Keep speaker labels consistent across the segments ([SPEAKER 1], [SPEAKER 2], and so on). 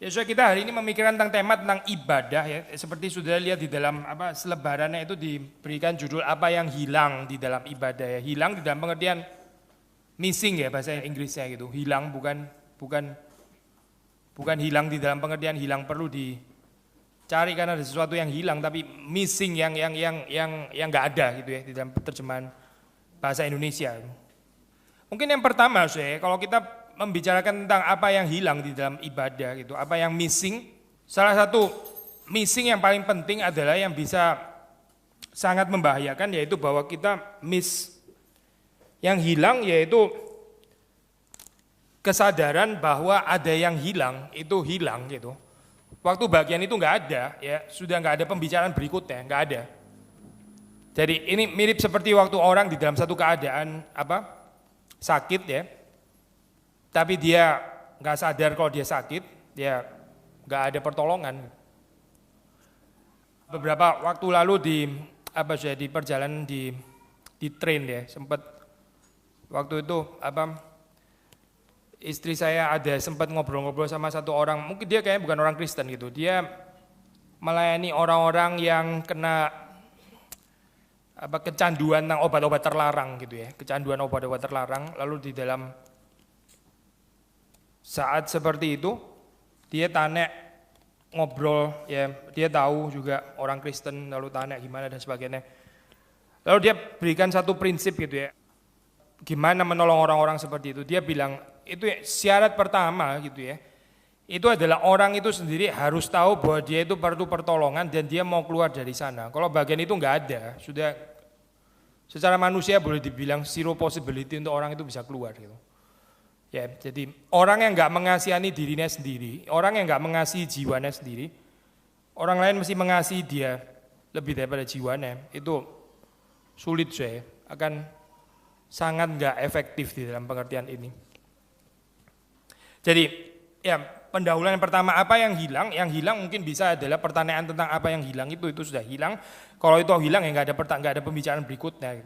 [SPEAKER 1] Ya, so kita hari ini memikirkan tentang tema tentang ibadah ya. Seperti sudah lihat di dalam selebarannya itu diberikan judul apa yang hilang di dalam ibadah ya. Hilang di dalam pengertian missing ya bahasa Inggrisnya gitu. Hilang bukan hilang di dalam pengertian hilang perlu dicari karena ada sesuatu yang hilang, tapi missing yang nggak ada gitu ya di dalam terjemahan bahasa Indonesia. Mungkin yang pertama saya kalau kita membicarakan tentang apa yang hilang di dalam ibadah gitu, apa yang missing. Salah satu missing yang paling penting adalah yang bisa sangat membahayakan, yaitu bahwa kita miss yang hilang, yaitu kesadaran bahwa ada yang hilang, itu hilang gitu. Waktu bagian itu nggak ada, ya sudah nggak ada pembicaraan berikutnya, nggak ada. Jadi ini mirip seperti waktu orang di dalam satu keadaan sakit ya. Tapi dia nggak sadar kalau dia sakit, dia nggak ada pertolongan. Beberapa waktu lalu di perjalanan di train ya, sempat waktu itu istri saya ada sempat ngobrol-ngobrol sama satu orang, mungkin dia kayaknya bukan orang Kristen gitu. Dia melayani orang-orang yang kena kecanduan tentang obat-obat terlarang gitu ya, kecanduan obat-obat terlarang. Lalu di dalam saat seperti itu, dia tanya, ngobrol, ya dia tahu juga orang Kristen, lalu tanya gimana dan sebagainya. Lalu dia berikan satu prinsip gitu ya, gimana menolong orang-orang seperti itu. Dia bilang, itu ya, syarat pertama gitu ya, itu adalah orang itu sendiri harus tahu bahwa dia itu perlu pertolongan dan dia mau keluar dari sana. Kalau bagian itu nggak ada, sudah secara manusia boleh dibilang zero possibility untuk orang itu bisa keluar gitu. Ya, jadi orang yang nggak mengasihani dirinya sendiri, orang yang nggak mengasihi jiwanya sendiri, orang lain mesti mengasihi dia lebih daripada jiwanya, itu sulit saya, akan sangat nggak efektif di dalam pengertian ini. Jadi ya pendahuluan yang pertama apa yang hilang? Yang hilang mungkin bisa adalah pertanyaan tentang apa yang hilang itu sudah hilang. Kalau itu hilang ya nggak ada pembicaraan berikutnya.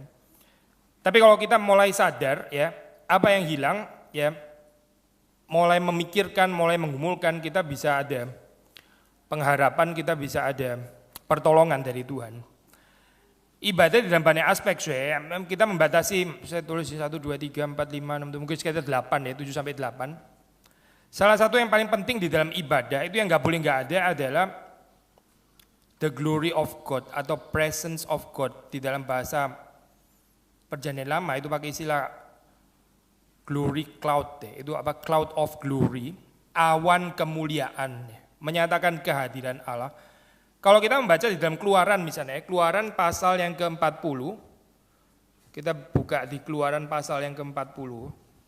[SPEAKER 1] Tapi kalau kita mulai sadar ya apa yang hilang, ya mulai memikirkan, mulai menggumulkan, kita bisa ada pengharapan, kita bisa ada pertolongan dari Tuhan. Ibadah di dalam banyak aspek, kita membatasi, saya tulis 1, 2, 3, 4, 5, 6, mungkin sekitar 8 ya, 7 sampai 8. Salah satu yang paling penting di dalam ibadah itu yang boleh nggak ada adalah the glory of God atau presence of God. Di dalam bahasa Perjanjian Lama itu pakai istilah glory cloud, itu cloud of glory, awan kemuliaan, menyatakan kehadiran Allah. Kalau kita membaca di dalam Keluaran misalnya, Keluaran pasal yang ke-40, kita buka di Keluaran pasal yang ke-40,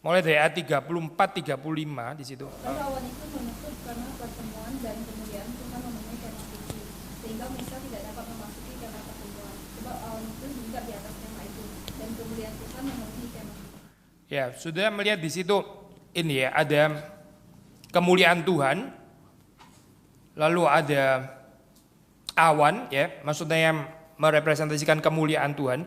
[SPEAKER 1] mulai dari ayat 34-35 di situ.
[SPEAKER 2] Lalu awan itu menutup karena pertemuan dan kemuliaan Tuhan memenuhi kemah itu, sehingga Musa tidak dapat memasuki kemah pertemuan, sebab awan itu hinggap di atas kemah itu, dan kemuliaan Tuhan memenuhi kemah.
[SPEAKER 1] Ya, sudah melihat di situ ini ya, ada kemuliaan Tuhan, lalu ada awan ya, maksudnya yang merepresentasikan kemuliaan Tuhan,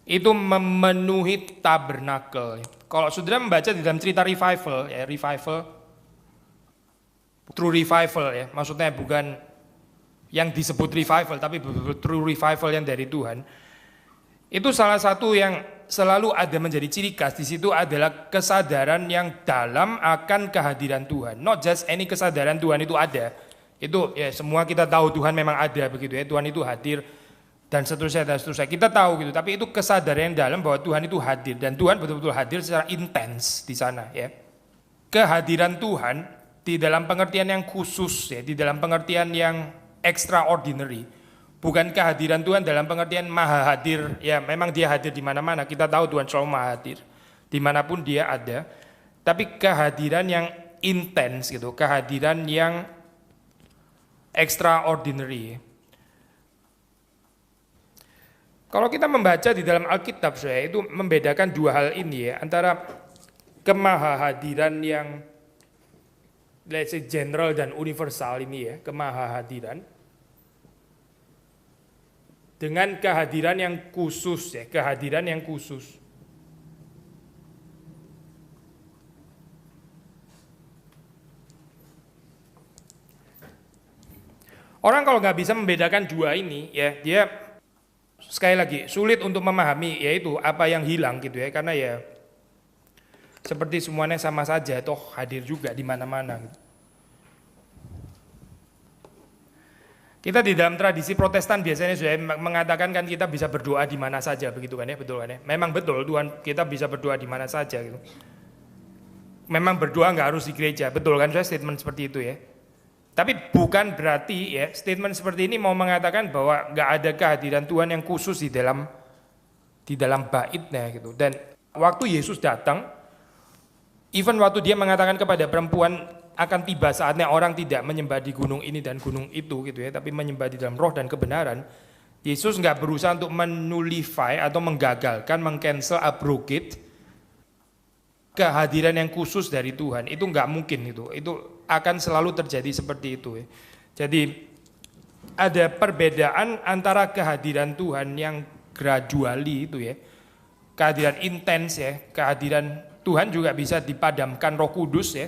[SPEAKER 1] itu memenuhi tabernakel. Kalau saudara membaca di dalam cerita revival ya, true revival ya, maksudnya bukan yang disebut revival, tapi true revival yang dari Tuhan. Itu salah satu yang selalu ada menjadi ciri khas di situ adalah kesadaran yang dalam akan kehadiran Tuhan. Not just any kesadaran Tuhan itu ada. Itu ya semua kita tahu Tuhan memang ada begitu ya. Tuhan itu hadir dan seterusnya. Kita tahu gitu, tapi itu kesadaran yang dalam bahwa Tuhan itu hadir dan Tuhan betul-betul hadir secara intens di sana ya. Kehadiran Tuhan di dalam pengertian yang khusus ya, di dalam pengertian yang extraordinary. Bukan kehadiran Tuhan dalam pengertian maha hadir, ya memang dia hadir di mana-mana, kita tahu Tuhan selalu maha hadir, dimanapun dia ada, tapi kehadiran yang intens gitu, kehadiran yang extraordinary. Kalau kita membaca di dalam Alkitab, saya itu membedakan dua hal ini ya, antara kemahahadiran yang let's say general dan universal ini ya, kemahahadiran, dengan kehadiran yang khusus ya, kehadiran yang khusus. Orang kalau nggak bisa membedakan dua ini, ya dia sekali lagi sulit untuk memahami yaitu apa yang hilang gitu ya, karena ya seperti semuanya sama saja, toh hadir juga di mana-mana. Gitu. Kita di dalam tradisi Protestan biasanya sudah mengatakan kan kita bisa berdoa di mana saja, begitu kan ya, betul kan ya? Memang betul Tuhan kita bisa berdoa di mana saja gitu. Memang berdoa nggak harus di gereja, betul kan saya statement seperti itu ya. Tapi bukan berarti ya statement seperti ini mau mengatakan bahwa nggak ada kehadiran Tuhan yang khusus di dalam baitnya gitu. Dan waktu Yesus datang, even waktu dia mengatakan kepada perempuan akan tiba saatnya orang tidak menyembah di gunung ini dan gunung itu gitu ya, tapi menyembah di dalam roh dan kebenaran. Yesus nggak berusaha untuk menulify atau menggagalkan, mengcancel, abrogate kehadiran yang khusus dari Tuhan. Itu nggak mungkin itu akan selalu terjadi seperti itu ya. Jadi ada perbedaan antara kehadiran Tuhan yang gradually itu ya, kehadiran intens ya, kehadiran Tuhan juga bisa dipadamkan Roh Kudus ya,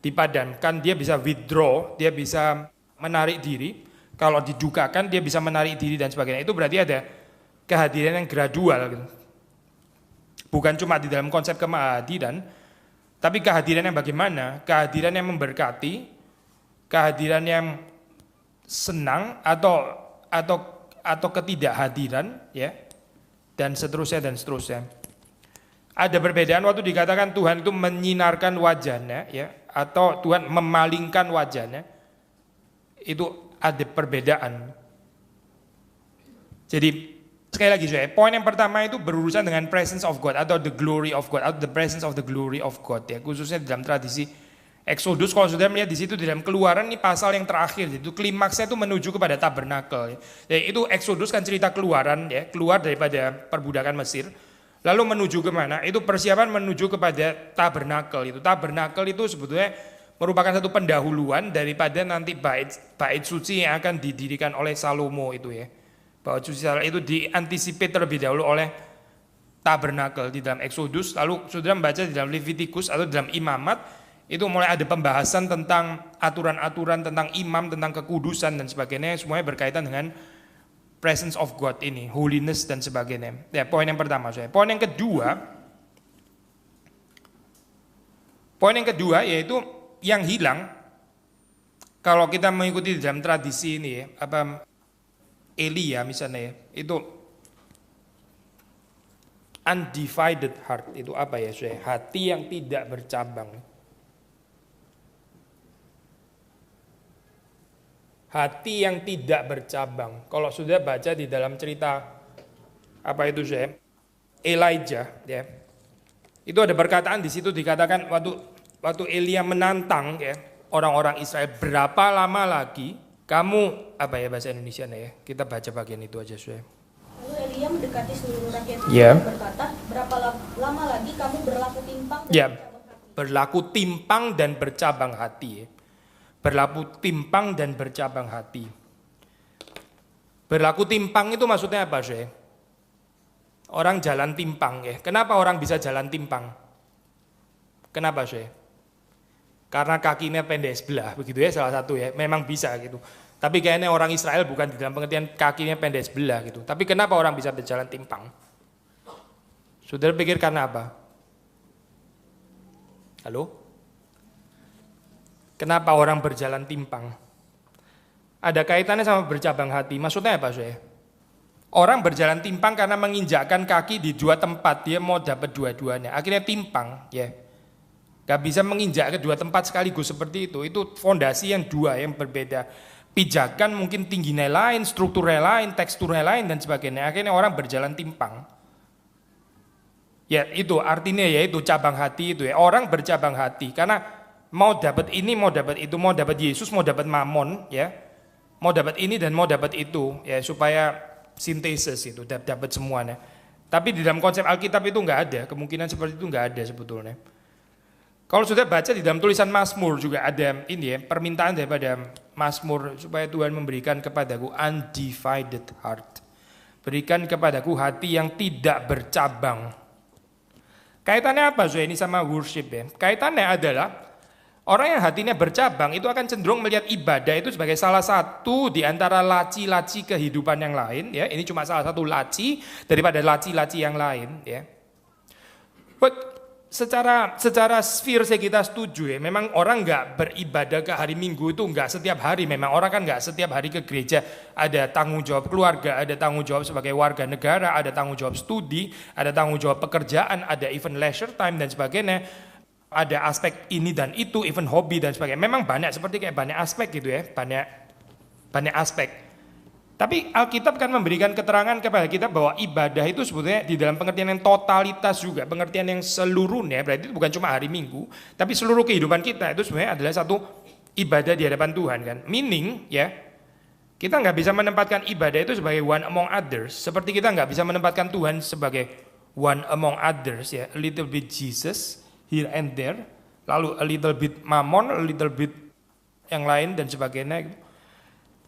[SPEAKER 1] dipadamkan, dia bisa withdraw, dia bisa menarik diri, kalau didukakan dia bisa menarik diri dan sebagainya. Itu berarti ada kehadiran yang gradual gitu. Bukan cuma di dalam konsep kemahadiran, tapi kehadiran yang bagaimana? Kehadiran yang memberkati, kehadiran yang senang atau ketidakhadiran ya, dan seterusnya dan seterusnya. Ada perbedaan waktu dikatakan Tuhan itu menyinarkan wajahnya ya, atau Tuhan memalingkan wajahnya. Itu ada perbedaan. Jadi sekali lagi saya, poin yang pertama itu berurusan dengan presence of God atau the glory of God atau the presence of the glory of God ya, khususnya dalam tradisi Exodus. Kalau sudah melihat di situ di dalam Keluaran ini pasal yang terakhir, itu klimaksnya itu menuju kepada tabernakel ya. Jadi itu Exodus kan cerita Keluaran ya, keluar daripada perbudakan Mesir. Lalu menuju kemana? Itu persiapan menuju kepada tabernakel. Itu tabernakel itu sebetulnya merupakan satu pendahuluan daripada nanti bait suci yang akan didirikan oleh Salomo itu ya. Bait suci itu diantisipasi terlebih dahulu oleh tabernakel di dalam Exodus. Lalu saudara membaca di dalam Leviticus atau di dalam Imamat, itu mulai ada pembahasan tentang aturan-aturan tentang imam, tentang kekudusan dan sebagainya, semuanya berkaitan dengan presence of God ini, holiness dan sebagainya. Ya, poin yang pertama saya. Poin yang kedua yaitu yang hilang kalau kita mengikuti dalam tradisi ini ya, Elia misalnya ya, itu undivided heart, itu apa ya saya? Hati yang tidak bercabang. Hati yang tidak bercabang. Kalau sudah baca di dalam cerita apa itu saya, Elijah ya, itu ada perkataan di situ dikatakan waktu Elia menantang ya orang-orang Israel, berapa lama lagi kamu, apa ya bahasa Indonesia ya, kita baca bagian itu aja saya.
[SPEAKER 2] Lalu Elia mendekati seluruh rakyat Israel
[SPEAKER 1] Yeah.
[SPEAKER 2] dan berkata, berapa lama lagi kamu berlaku timpang dan
[SPEAKER 1] Yeah.
[SPEAKER 2] bercabang hati?
[SPEAKER 1] Berlaku timpang dan bercabang hati ya. Berlaku timpang dan bercabang hati. Berlaku timpang itu maksudnya apa sih? Orang jalan timpang ya. Kenapa orang bisa jalan timpang? Kenapa sih? Karena kakinya pendek sebelah, begitu ya salah satu ya. Memang bisa gitu. Tapi kayaknya orang Israel bukan di dalam pengertian kakinya pendek sebelah gitu. Tapi kenapa orang bisa berjalan timpang? Saudara pikir karena apa? Halo? Kenapa orang berjalan timpang? Ada kaitannya sama bercabang hati. Maksudnya apa sih? Orang berjalan timpang karena menginjakkan kaki di dua tempat. Dia mau dapat dua-duanya. Akhirnya timpang. Ya, gak bisa menginjak ke dua tempat sekaligus seperti itu. Itu fondasi yang dua yang berbeda. Pijakan mungkin tingginya lain, strukturnya lain, teksturnya lain dan sebagainya. Akhirnya orang berjalan timpang. Ya itu artinya ya itu cabang hati itu ya. Orang bercabang hati karena mau dapat ini, mau dapat itu, mau dapat Yesus, mau dapat Mamon, ya, mau dapat ini dan mau dapat itu, ya supaya sintesis itu dapat semuanya. Tapi di dalam konsep Alkitab itu nggak ada, kemungkinan seperti itu nggak ada sebetulnya. Kalau sudah baca di dalam tulisan Mazmur juga ada ini ya, permintaan daripada Mazmur supaya Tuhan memberikan kepadaku undivided heart, berikan kepadaku hati yang tidak bercabang. Kaitannya apa so ini sama worship ya? Kaitannya adalah Orang yang hatinya bercabang itu akan cenderung melihat ibadah itu sebagai salah satu di antara laci-laci kehidupan yang lain. Ya, ini cuma salah satu laci daripada laci-laci yang lain. Ya. But secara sphere kita setuju ya. Memang orang nggak beribadah ke hari Minggu itu nggak setiap hari. Memang orang kan nggak setiap hari ke gereja. Ada tanggung jawab keluarga, ada tanggung jawab sebagai warga negara, ada tanggung jawab studi, ada tanggung jawab pekerjaan, ada even leisure time dan sebagainya. Ada aspek ini dan itu, even hobi dan sebagainya. Memang banyak seperti kayak banyak aspek gitu ya, banyak aspek. Tapi Alkitab kan memberikan keterangan kepada kita bahwa ibadah itu sebetulnya di dalam pengertian yang totalitas juga, pengertian yang seluruhnya, berarti itu bukan cuma hari Minggu, tapi seluruh kehidupan kita itu sebenarnya adalah satu ibadah di hadapan Tuhan kan. Meaning ya, kita nggak bisa menempatkan ibadah itu sebagai one among others, seperti kita nggak bisa menempatkan Tuhan sebagai one among others ya, a little bit Jesus here and there, lalu a little bit Mammon, a little bit yang lain dan sebagainya.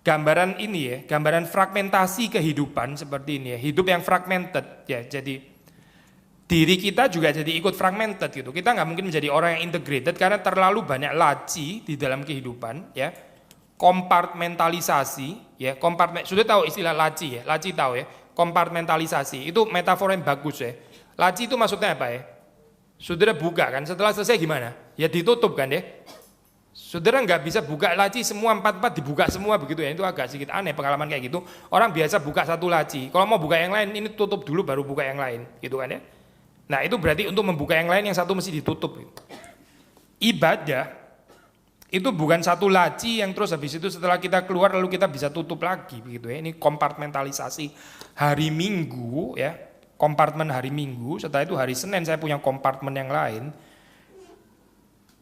[SPEAKER 1] Gambaran ini ya, gambaran fragmentasi kehidupan seperti ini ya, hidup yang fragmented ya. Jadi diri kita juga jadi ikut fragmented gitu. Kita nggak mungkin menjadi orang yang integrated karena terlalu banyak laci di dalam kehidupan ya. Kompartmentalisasi ya, sudah tahu istilah laci ya, laci tahu ya. Kompartmentalisasi itu metafora yang bagus ya. Laci itu maksudnya apa ya? Saudara buka kan, setelah selesai gimana? Ya ditutup kan ya. Saudara nggak bisa buka laci semua 4 dibuka semua begitu ya. Itu agak sedikit aneh pengalaman kayak gitu. Orang biasa buka satu laci. Kalau mau buka yang lain ini tutup dulu baru buka yang lain, gitu kan ya. Nah itu berarti untuk membuka yang lain yang satu mesti ditutup. Ibadah itu bukan satu laci yang terus habis itu setelah kita keluar lalu kita bisa tutup lagi begitu ya. Ini kompartmentalisasi hari Minggu ya. Kompartemen hari Minggu, setelah itu hari Senin saya punya kompartemen yang lain.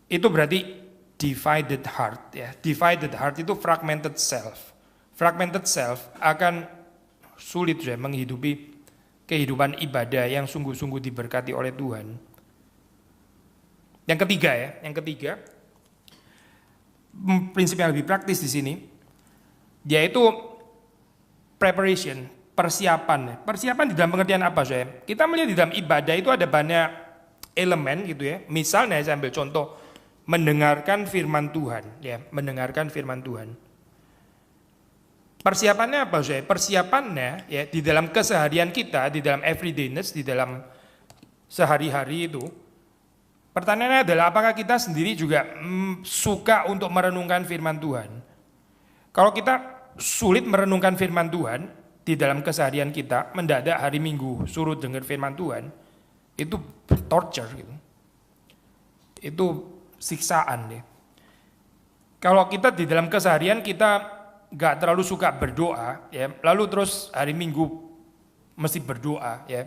[SPEAKER 1] Itu berarti divided heart ya. Divided heart itu fragmented self. Fragmented self akan sulit ya menghidupi kehidupan ibadah yang sungguh-sungguh diberkati oleh Tuhan. Yang ketiga prinsip yang lebih praktis di sini yaitu preparation. Persiapan di dalam pengertian apa saya? Kita melihat di dalam ibadah itu ada banyak elemen gitu ya. Misalnya saya ambil contoh mendengarkan firman Tuhan ya, mendengarkan firman Tuhan. Persiapannya apa saya? Persiapannya ya di dalam keseharian kita, di dalam everydayness, di dalam sehari-hari itu. Pertanyaannya adalah apakah kita sendiri juga suka untuk merenungkan firman Tuhan? Kalau kita sulit merenungkan firman Tuhan di dalam keseharian kita, mendadak hari Minggu suruh dengar firman Tuhan, itu torture gitu. Itu siksaan deh. Kalau kita di dalam keseharian kita gak terlalu suka berdoa ya, lalu terus hari Minggu mesti berdoa ya,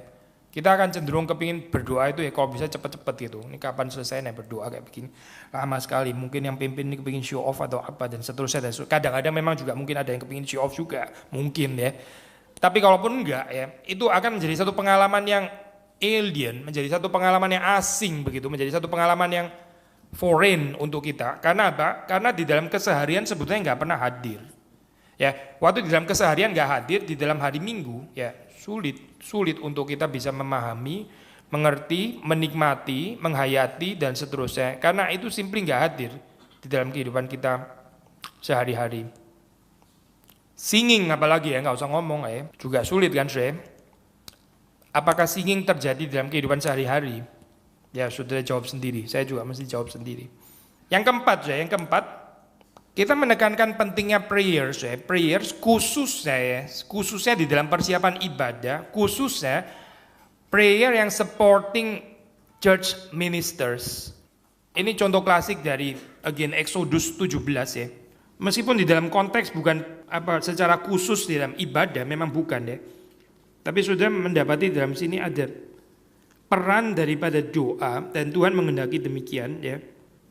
[SPEAKER 1] kita akan cenderung kepingin berdoa itu ya kalau bisa cepet-cepet gitu. Ini kapan selesai nih berdoa kayak begini, lama sekali. Mungkin yang pimpin ini kepingin show off atau apa dan seterusnya. Kadang-kadang memang juga mungkin ada yang kepingin show off juga, mungkin ya. Tapi kalaupun enggak ya, itu akan menjadi satu pengalaman yang alien, menjadi satu pengalaman yang asing begitu, menjadi satu pengalaman yang foreign untuk kita. Karena apa? Karena di dalam keseharian sebetulnya nggak pernah hadir. Ya, waktu di dalam keseharian nggak hadir, di dalam hari Minggu ya sulit untuk kita bisa memahami, mengerti, menikmati, menghayati dan seterusnya. Karena itu simply nggak hadir di dalam kehidupan kita sehari-hari. Singing apalagi ya, nggak usah ngomong ya, juga sulit kan saya. Apakah singing terjadi dalam kehidupan sehari-hari? Ya sudah jawab sendiri, saya juga mesti jawab sendiri. Yang keempat, kita menekankan pentingnya prayers ya, prayers khususnya di dalam persiapan ibadah, khususnya prayer yang supporting church ministers. Ini contoh klasik dari Exodus 17 ya. Meskipun di dalam konteks bukan secara khusus di dalam ibadah, memang bukan ya. Tapi sudah mendapati dalam sini ada peran daripada doa dan Tuhan menghendaki demikian ya.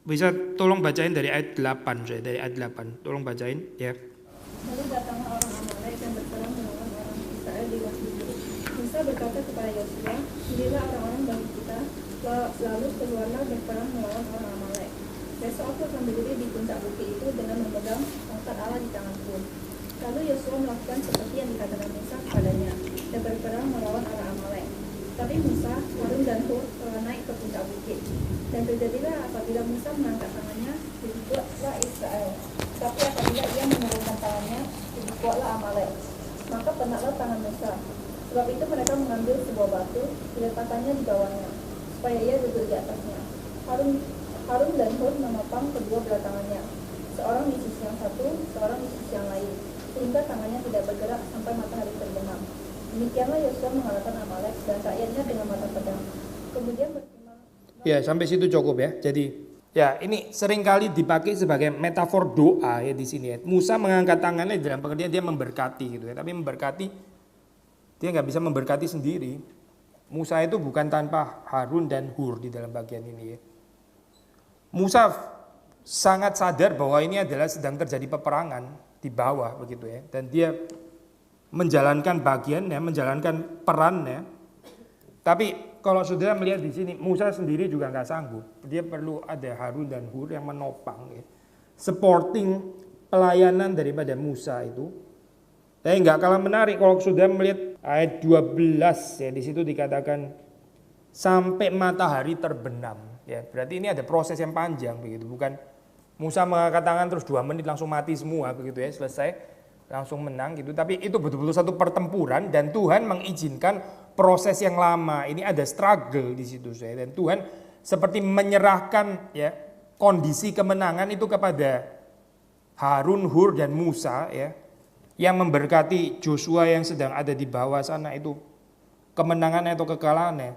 [SPEAKER 1] Bisa tolong bacain dari ayat 8 saya, dari ayat 8. Tolong bacain ya.
[SPEAKER 2] Lalu datanglah orang Amalek dan berperang melawan orang Israel di Wasbulu. Musa berkata kepada Yosua, "Pilihlah orang-orang bagi kita, lalu keluarlah berperang melawan orang Amalek. Besok aku akan berdiri di puncak bukit itu dengan memegang tongkat Allah di tanganku." Lalu Yosua melakukan seperti yang dikatakan Musa kepadanya dan berperang melawan orang Amalek. Tapi Musa, Harun dan Hur telah naik ke puncak bukit. Dan terjadilah apabila Musa mengangkat tangannya, dibuatlah Israel. Tapi apabila ia menurunkan tangannya, dibuatlah Amalek. Maka penatlah tangan Musa. Sebab itu mereka mengambil sebuah batu, diletakkannya di bawahnya, supaya ia duduk di atasnya. Harun dan Hur menopang kedua belah tangannya, seorang di sisi yang satu, seorang di sisi yang lain, sehingga tangannya tidak bergerak sampai matahari terbenam. Demikianlah Yosua mengalahkan Amalek dan rakyatnya dengan mata pedang. Kemudian berkemah.
[SPEAKER 1] Ya, sampai situ cukup ya. Jadi, ya ini seringkali dipakai sebagai metafor doa ya di sini ya. Musa mengangkat tangannya dalam pengertian dia memberkati gitu ya. Tapi memberkati, dia nggak bisa memberkati sendiri. Musa itu bukan tanpa Harun dan Hur di dalam bagian ini ya. Musa sangat sadar bahwa ini adalah sedang terjadi peperangan di bawah begitu ya. Dan dia menjalankan bagiannya, menjalankan perannya. Tapi kalau saudara melihat di sini, Musa sendiri juga nggak sanggup. Dia perlu ada Harun dan Hur yang menopang, ya. Supporting pelayanan daripada Musa itu. Tapi nggak kalah menarik kalau saudara melihat ayat 12 ya, di situ dikatakan sampai matahari terbenam. Ya, berarti ini ada proses yang panjang begitu, bukan Musa mengangkat tangan terus 2 menit langsung mati semua begitu ya, selesai. Langsung menang gitu, tapi itu betul-betul satu pertempuran dan Tuhan mengizinkan proses yang lama. Ini ada struggle di situ saya, dan Tuhan seperti menyerahkan ya kondisi kemenangan itu kepada Harun, Hur dan Musa ya, yang memberkati Joshua yang sedang ada di bawah sana itu. Kemenangannya atau kekalahannya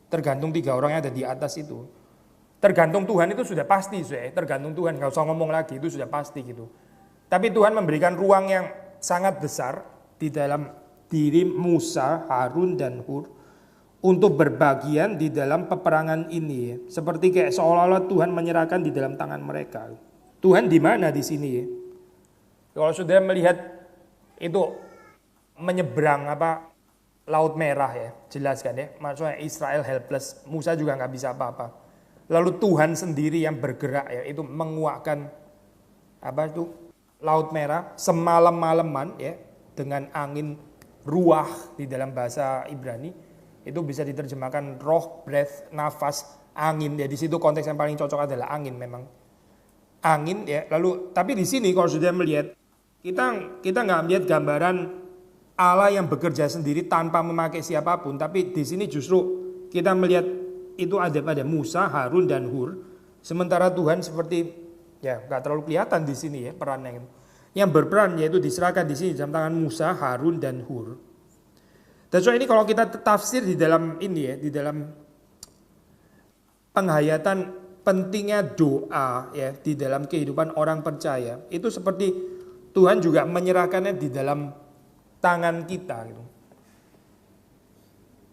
[SPEAKER 1] tergantung 3 orang yang ada di atas itu. Tergantung Tuhan itu sudah pasti saya, tergantung Tuhan, nggak usah ngomong lagi, itu sudah pasti gitu. Tapi Tuhan memberikan ruang yang sangat besar di dalam diri Musa, Harun dan Hur untuk berbagian di dalam peperangan ini. Seperti kayak seolah-olah Tuhan menyerahkan di dalam tangan mereka. Tuhan di mana di sini ya? Kalau sudah melihat itu menyeberang Laut Merah ya, jelas kan ya. Maksudnya Israel helpless, Musa juga nggak bisa apa-apa. Lalu Tuhan sendiri yang bergerak ya, itu menguakkan Laut Merah semalam-malaman ya, dengan angin ruah di dalam bahasa Ibrani itu bisa diterjemahkan roh, breath, nafas, angin ya. Di situ konteks yang paling cocok adalah angin memang. Angin ya. Lalu tapi di sini kalau sudah melihat kita nggak melihat gambaran Allah yang bekerja sendiri tanpa memakai siapapun, tapi di sini justru kita melihat itu ada pada Musa, Harun dan Hur. Sementara Tuhan seperti ya nggak terlalu kelihatan di sini ya perannya. Yang berperan yaitu diserahkan di sini dalam tangan Musa, Harun dan Hur. Dan so ini kalau kita tafsir di dalam ini ya, di dalam penghayatan pentingnya doa ya di dalam kehidupan orang percaya, itu seperti Tuhan juga menyerahkannya di dalam tangan kita gitu.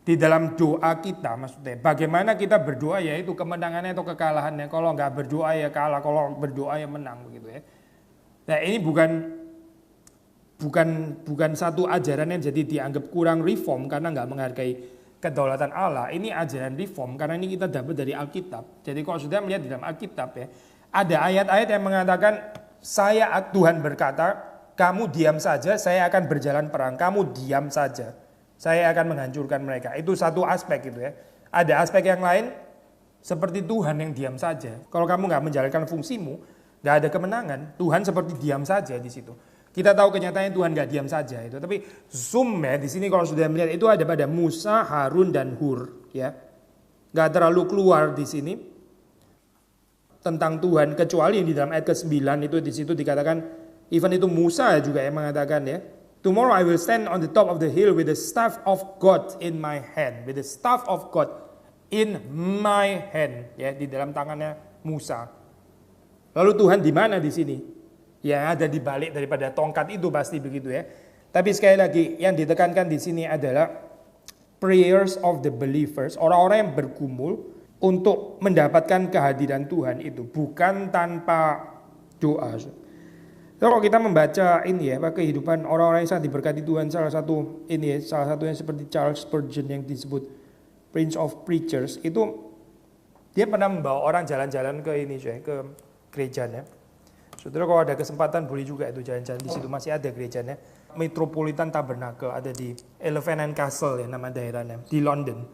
[SPEAKER 1] Di dalam doa kita maksudnya, bagaimana kita berdoa ya itu kemenangannya atau kekalahannya. Kalau nggak berdoa ya kalah, kalau berdoa ya menang begitu ya. Nah ini bukan satu ajaran yang jadi dianggap kurang reform karena nggak menghargai kedaulatan Allah. Ini ajaran reform karena ini kita dapat dari Alkitab. Jadi kalau sudah melihat di dalam Alkitab ya, ada ayat-ayat yang mengatakan Tuhan berkata, kamu diam saja, saya akan berjalan perang. Kamu diam saja, saya akan menghancurkan mereka. Itu satu aspek gitu ya. Ada aspek yang lain seperti Tuhan yang diam saja. Kalau kamu nggak menjalankan fungsimu, nggak ada kemenangan. Tuhan seperti diam saja di situ. Kita tahu kenyataannya Tuhan nggak diam saja itu. Tapi zoom ya di sini kalau sudah melihat itu ada pada Musa, Harun dan Hur ya. Nggak terlalu keluar di sini tentang Tuhan, kecuali di dalam ayat ke-9 itu di situ dikatakan, even itu Musa juga yang mengatakan ya, tomorrow I will stand on the top of the hill with the staff of God in my hand, with the staff of God in my hand ya, di dalam tangannya Musa. Lalu Tuhan di mana di sini? Ya ada di balik daripada tongkat itu pasti begitu ya. Tapi sekali lagi yang ditekankan di sini adalah prayers of the believers, orang-orang yang bergumul untuk mendapatkan kehadiran Tuhan itu bukan tanpa doa. Kalau kita membaca ini ya, kehidupan orang-orang yang sangat diberkati Tuhan, salah satunya seperti Charles Spurgeon yang disebut Prince of Preachers, itu dia pernah membawa orang jalan-jalan ke ini ke gerejanya. Saudara kalau ada kesempatan boleh juga itu jalan-jalan di situ, masih ada gerejanya. Metropolitan Tabernacle ada di Elephant and Castle ya nama daerahnya di London.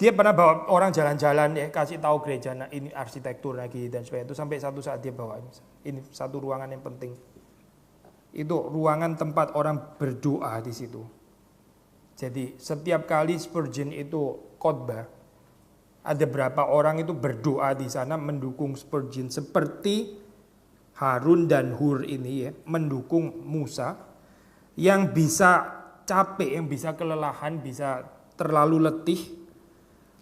[SPEAKER 1] Dia pernah bawa orang jalan-jalan ya, kasih tahu gereja, nah ini arsitektur lagi dan sebagainya. Itu sampai satu saat dia bawa ini satu ruangan yang penting. Itu ruangan tempat orang berdoa di situ. Jadi setiap kali Spurgeon itu khotbah, ada berapa orang itu berdoa di sana mendukung Spurgeon seperti Harun dan Hur ini ya, mendukung Musa yang bisa capek, yang bisa kelelahan, bisa terlalu letih,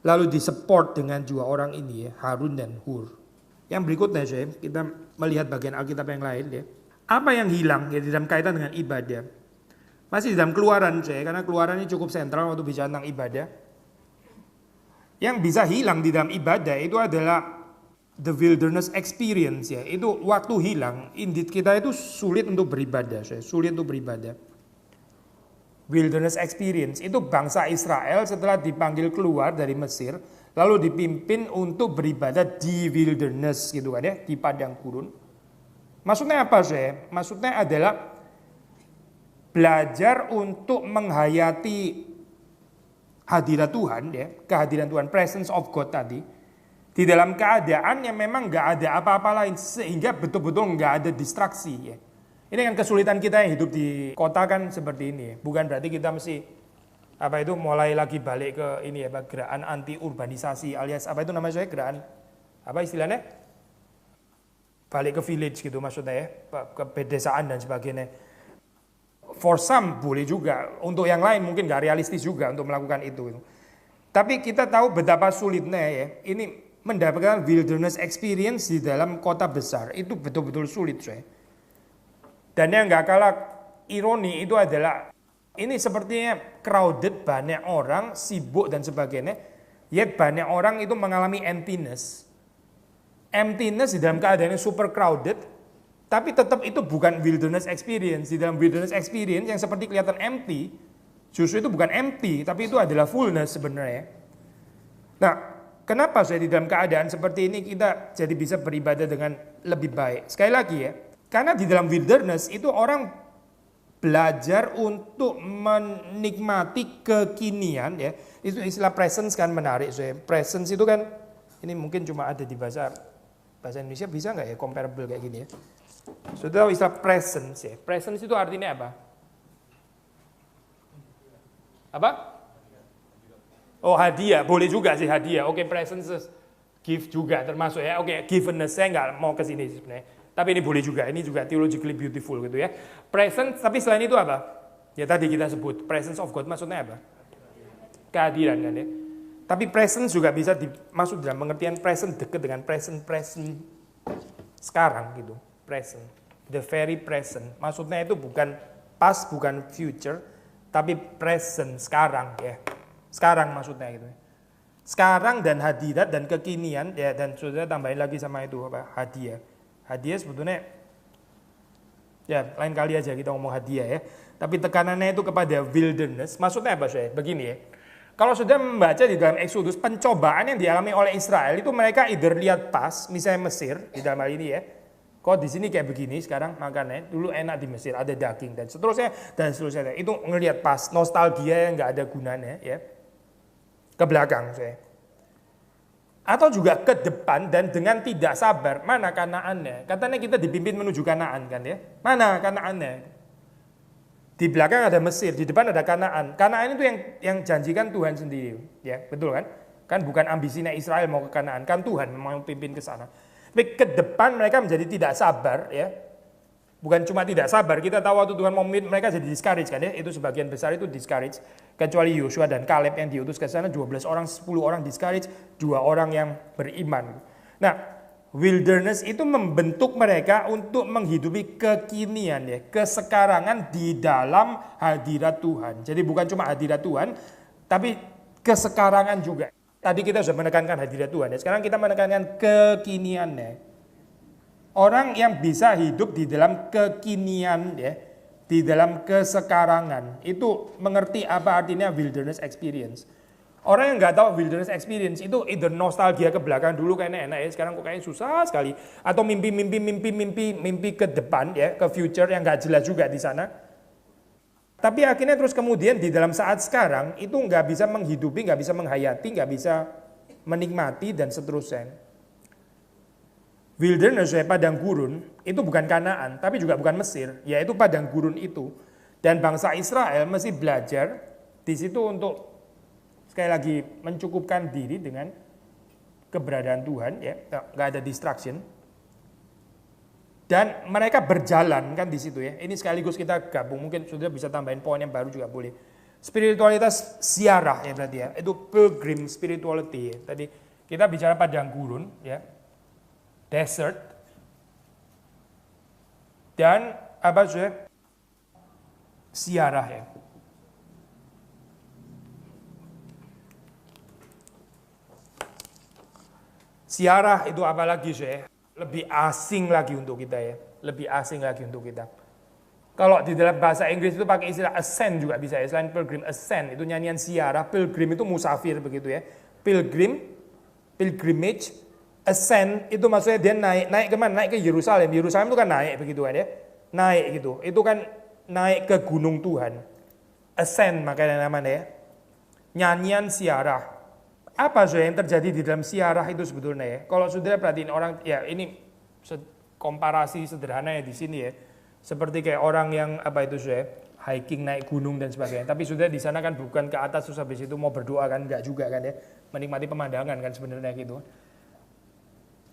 [SPEAKER 1] lalu disupport dengan dua orang ini ya, Harun dan Hur. Yang berikutnya saya, kita melihat bagian Alkitab yang lain ya. Apa yang hilang ya di dalam kaitan dengan ibadah? Masih di dalam Keluaran saya, karena Keluaran ini cukup sentral waktu bicara tentang ibadah. Yang bisa hilang di dalam ibadah itu adalah the wilderness experience ya. Itu waktu hilang, indeed kita itu sulit untuk beribadah, saya sulit untuk beribadah. Wilderness experience itu bangsa Israel setelah dipanggil keluar dari Mesir, lalu dipimpin untuk beribadah di wilderness gitu kan ya, di padang gurun. Maksudnya apa saya? Maksudnya adalah belajar untuk menghayati hadirat Tuhan ya, kehadiran Tuhan, presence of God tadi, di dalam keadaan yang memang nggak ada apa-apa lain, sehingga betul-betul nggak ada distraksi ya. Ini kan kesulitan kita yang hidup di kota kan seperti ini. Bukan berarti kita mesti mulai lagi balik ke ini ya, gerakan anti urbanisasi alias apa itu namanya saya, gerakan apa istilahnya? Balik ke village gitu maksudnya ya, ke pedesaan dan sebagainya. For some boleh juga, untuk yang lain mungkin nggak realistis juga untuk melakukan itu. Tapi kita tahu betapa sulitnya ya, ini mendapatkan wilderness experience di dalam kota besar, itu betul-betul sulit saya. Dan yang nggak kalah ironi itu adalah, ini sepertinya crowded, banyak orang, sibuk dan sebagainya, yet banyak orang itu mengalami emptiness. Emptiness di dalam keadaan yang super crowded, tapi tetap itu bukan wilderness experience. Di dalam wilderness experience yang seperti kelihatan empty, justru itu bukan empty, tapi itu adalah fullness sebenarnya. Nah, kenapa saya di dalam keadaan seperti ini kita jadi bisa beribadah dengan lebih baik? Sekali lagi ya, karena di dalam wilderness itu orang belajar untuk menikmati kekinian ya. Itu istilah presence kan menarik saya. Presence itu kan, ini mungkin cuma ada di bahasa Indonesia, bisa nggak ya comparable kayak gini ya? Sudah tahu istilah presence ya. Presence itu artinya apa? Apa? Oh hadiah, boleh juga sih hadiah. Oke, presence gift juga termasuk ya. Oke, givenness saya nggak mau ke sini sebenarnya. Tapi ini boleh juga. Ini juga theologically beautiful gitu ya. Presence, tapi selain itu apa? Ya tadi kita sebut presence of God maksudnya apa? Kehadiran kan ya. Tapi presence juga bisa dimaksud dalam pengertian present dekat dengan present sekarang gitu. Present, the very present. Maksudnya itu bukan past, bukan future, tapi present, sekarang ya. Sekarang maksudnya gitu. Sekarang dan hadirat dan kekinian ya, dan sudah tambahin lagi sama itu apa? Hadiah. Hadiah sebetulnya ya lain kali aja kita ngomong hadiah ya. Tapi tekanannya itu kepada wilderness. Maksudnya apa saya? Begini ya. Kalau sudah membaca di dalam Exodus, pencobaan yang dialami oleh Israel itu mereka either lihat pas, misalnya Mesir di dalam hal ini ya. Kok di sini kayak begini sekarang makannya, dulu enak di Mesir, ada daging dan seterusnya dan seterusnya. Itu ngelihat pas, nostalgia yang nggak ada gunanya ya. Ke belakang saya. Atau juga ke depan dan dengan tidak sabar, mana Kanaannya? Katanya kita dipimpin menuju Kanaan kan ya. Mana Kanaannya? Di belakang ada Mesir, di depan ada Kanaan. Kanaan itu yang janjikan Tuhan sendiri, ya betul kan? Kan bukan ambisinya Israel mau ke Kanaan, kan Tuhan mau pimpin ke sana. Tapi ke depan mereka menjadi tidak sabar, ya. Bukan cuma tidak sabar, kita tahu waktu Tuhan mau pimpin mereka jadi discourage kan ya? Itu sebagian besar itu discourage. Kecuali Yosua dan Kaleb yang diutus ke sana, 12 orang, 10 orang discourage, 2 orang yang beriman. Nah, wilderness itu membentuk mereka untuk menghidupi kekinian ya, kesekarangan di dalam hadirat Tuhan. Jadi bukan cuma hadirat Tuhan, tapi kesekarangan juga. Tadi kita sudah menekankan hadirat Tuhan, ya. Sekarang kita menekankan kekiniannya. Orang yang bisa hidup di dalam kekinian ya, di dalam kesekarangan, itu mengerti apa artinya wilderness experience. Orang yang nggak tahu wilderness experience itu either nostalgia ke belakang dulu kayaknya enak ya, sekarang kok kayaknya susah sekali, atau mimpi ke depan ya, ke future yang nggak jelas juga di sana. Tapi akhirnya terus kemudian di dalam saat sekarang itu nggak bisa menghidupi, nggak bisa menghayati, nggak bisa menikmati dan seterusnya. Wilderness, padang gurun, itu bukan Kanaan, tapi juga bukan Mesir, yaitu padang gurun itu. Dan bangsa Israel mesti belajar di situ untuk sekali lagi mencukupkan diri dengan keberadaan Tuhan, ya, nggak ada distraction. Dan mereka berjalan kan di situ ya. Ini sekaligus kita gabung, mungkin sudah bisa tambahin poin yang baru juga boleh. Spiritualitas ziarah ya berarti ya, itu pilgrim spirituality ya. Tadi kita bicara padang gurun ya, desert, dan apa sih? Ziarah ya. Ziarah itu apa lagi sih? Lebih asing lagi untuk kita ya, lebih asing lagi untuk kita. Kalau di dalam bahasa Inggris itu pakai istilah ascend juga bisa ya, selain pilgrim ascend itu nyanyian ziarah, pilgrim itu musafir begitu ya. Pilgrimage, ascend itu maksudnya dia naik kemana? Naik ke Yerusalem. Yerusalem itu kan naik begitu kan ya, naik gitu. Itu kan naik ke gunung Tuhan. Ascend makanya namanya ya. Nyanyian ziarah. Apa yang terjadi di dalam ziarah itu sebetulnya ya? Kalau saudara perhatiin orang, ya ini komparasi sederhana ya di sini ya. Seperti kayak orang yang apa itu hiking naik gunung dan sebagainya. Tapi sudah di sana kan bukan ke atas terus habis itu mau berdoa kan, enggak juga kan ya. Menikmati pemandangan kan sebenarnya gitu.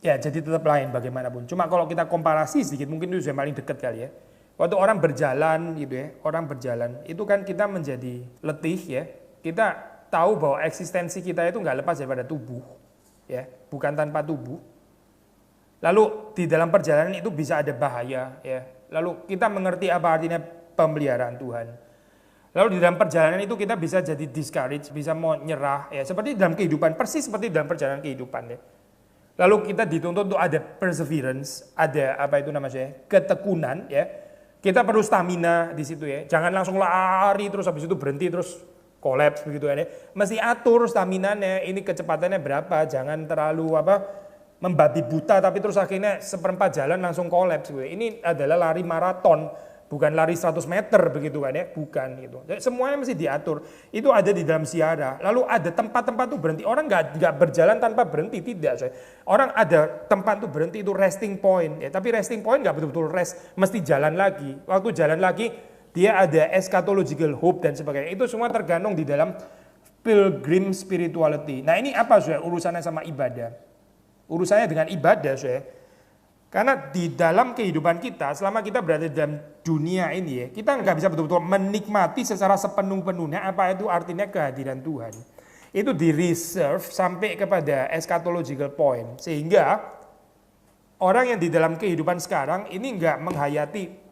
[SPEAKER 1] Ya jadi tetap lain bagaimanapun. Cuma kalau kita komparasi sedikit mungkin itu yang paling dekat kali ya. Waktu orang berjalan gitu ya, orang berjalan itu kan kita menjadi letih ya. Kita tahu bahwa eksistensi kita itu nggak lepas daripada tubuh, ya, bukan tanpa tubuh. Lalu di dalam perjalanan itu bisa ada bahaya, ya. Lalu kita mengerti apa artinya pemeliharaan Tuhan. Lalu di dalam perjalanan itu kita bisa jadi discourage, bisa mau nyerah, ya. Seperti dalam kehidupan, persis seperti dalam perjalanan kehidupan, ya. Lalu kita dituntut untuk ada perseverance, ada apa itu namanya, ketekunan, ya. Kita perlu stamina di situ ya. Jangan langsung lari terus habis itu berhenti terus kolaps begitu kan ya. Mesti atur staminanya, ini kecepatannya berapa, jangan terlalu membabi buta tapi terus akhirnya seperempat jalan langsung kolaps gitu. Ini adalah lari maraton, bukan lari 100 meter begitu kan ya, bukan gitu. Jadi semuanya mesti diatur. Itu ada di dalam ziarah. Lalu ada tempat-tempat tuh berhenti. Orang nggak berjalan tanpa berhenti, tidak. Orang ada tempat tuh berhenti itu resting point ya, tapi resting point nggak betul-betul rest, mesti jalan lagi. Waktu jalan lagi dia ada eschatological hope dan sebagainya. Itu semua tergantung di dalam pilgrim spirituality. Nah ini apa urusannya sama ibadah? Urusannya dengan ibadah karena di dalam kehidupan kita, selama kita berada dalam dunia ini ya, kita nggak bisa betul-betul menikmati secara sepenuh-penuhnya apa itu artinya kehadiran Tuhan. Itu di reserve sampai kepada eschatological point. Sehingga orang yang di dalam kehidupan sekarang ini nggak menghayati